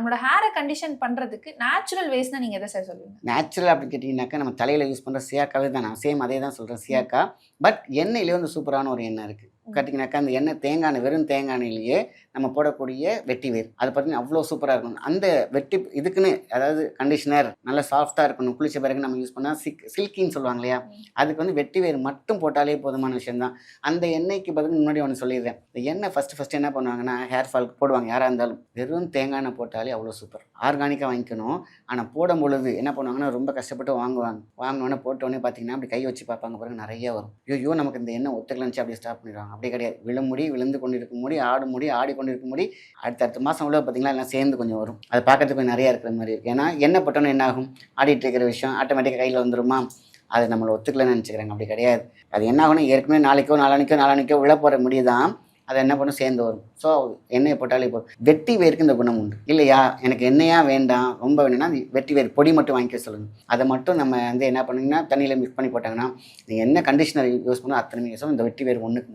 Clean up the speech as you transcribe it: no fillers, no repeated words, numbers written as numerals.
நம்மளோட ஹேரை கண்டிஷன் பண்றதுக்கு நேச்சுரல் வேஸ்னா நீங்க எதை சார் சொல்லுவீங்க? நேச்சுரல் அப்படின்னு கேட்டிங்கனாக்கா நம்ம தலையில் யூஸ் பண்ணுற சியாக்காவே தான், நான் சேம் அதே தான் சொல்கிறேன் சியாக்கா. பட் எண்ணெயிலே வந்து சூப்பரான ஒரு எண்ணெய் இருக்குது. கேட்டிங்கனாக்கா அந்த எண்ணெய் தேங்காய் எண்ணெய், வெறும் தேங்காய் எண்ணெயிலேயே நம்ம போடக்கூடிய வெட்டி வேர், அது பார்த்தீங்கன்னா அவ்வளோ சூப்பராக இருக்கணும். அந்த வெட்டி இதுக்குன்னு அதாவது கண்டிஷனர் நல்லா சாஃப்டாக இருக்கணும், குளிச்ச பிறகு நம்ம யூஸ் பண்ணால் சில்கின்னு சொல்லுவாங்க இல்லையா, அதுக்கு வந்து வெட்டி வேர் மட்டும் போட்டாலே போதுமான விஷயம் தான். அந்த எண்ணெய்க்கு பதில் முன்னாடி ஒன்று சொல்லிடுறேன், இந்த எண்ணெய் ஃபஸ்ட்டு என்ன பண்ணுவாங்கன்னா ஹேர் ஃபால்க்கு போடுவாங்க யாராக இருந்தாலும், வெறும் தேங்காய் எண்ணெய் போட்டாலே அவ்வளோ சூப்பர். ஆர்கானிக்காக வாங்கிக்கணும். ஆனால் போடும் பொழுது என்ன பண்ணுவாங்கன்னா ரொம்ப கஷ்டப்பட்டு வாங்கினோன்னே போட்டோன்னே பார்த்தீங்கன்னா அப்படி கை வச்சு பார்ப்பாங்க பாருங்க, நிறைய வரும். ஐயோ நமக்கு இந்த எண்ணெய் ஒத்துக்கலன்னு அப்படியே ஸ்டாப் பண்ணிடுவாங்க. அப்படி கிடையாது. விழுமுடி, விழுந்து கொண்டு இருக்கும் முடி, ஆடி கொண்டு இருக்கும் முடி, அடுத்த மாதம் உள்ள பார்த்தீங்கன்னா எல்லாம் சேர்ந்து கொஞ்சம் வரும். அதை பார்க்கறதுக்கு கொஞ்சம் நிறையா இருக்கிற மாதிரி இருக்குது. ஏன்னா எண்ணெய் போட்டோன்னு என்ன ஆகும், ஆடிட்டு இருக்கிற விஷயம் ஆட்டோமேட்டிக்காக கையில் வந்துருமா, அது நம்மளை ஒத்துக்கலன்னு நினச்சிக்கிறாங்க. அப்படி கிடையாது. அது என்ன ஆகணும், ஏற்கனவே நாளைக்கோ உள்ள போகிற முடியுதான், அதை என்ன பண்ணும் சேர்ந்து வரும். ஸோ எண்ணெயை போட்டாலே போதும். வெட்டி வேருக்கு இந்த குணம் உண்டு இல்லையா. எனக்கு எண்ணெயாக வேண்டாம், ரொம்ப வேணும்னா வெட்டி வேர் பொடி மட்டும் வாங்கிக்க சொல்லுங்கள். அதை மட்டும் நம்ம வந்து என்ன பண்ணிங்கன்னா தண்ணியில் மிக்ஸ் பண்ணி போட்டாங்கன்னா, நீங்கள் என்ன கண்டிஷனர் யூஸ் பண்ணால் அத்தனை யூஸ் இந்த வெட்டி வேர் ஒன்றுக்கு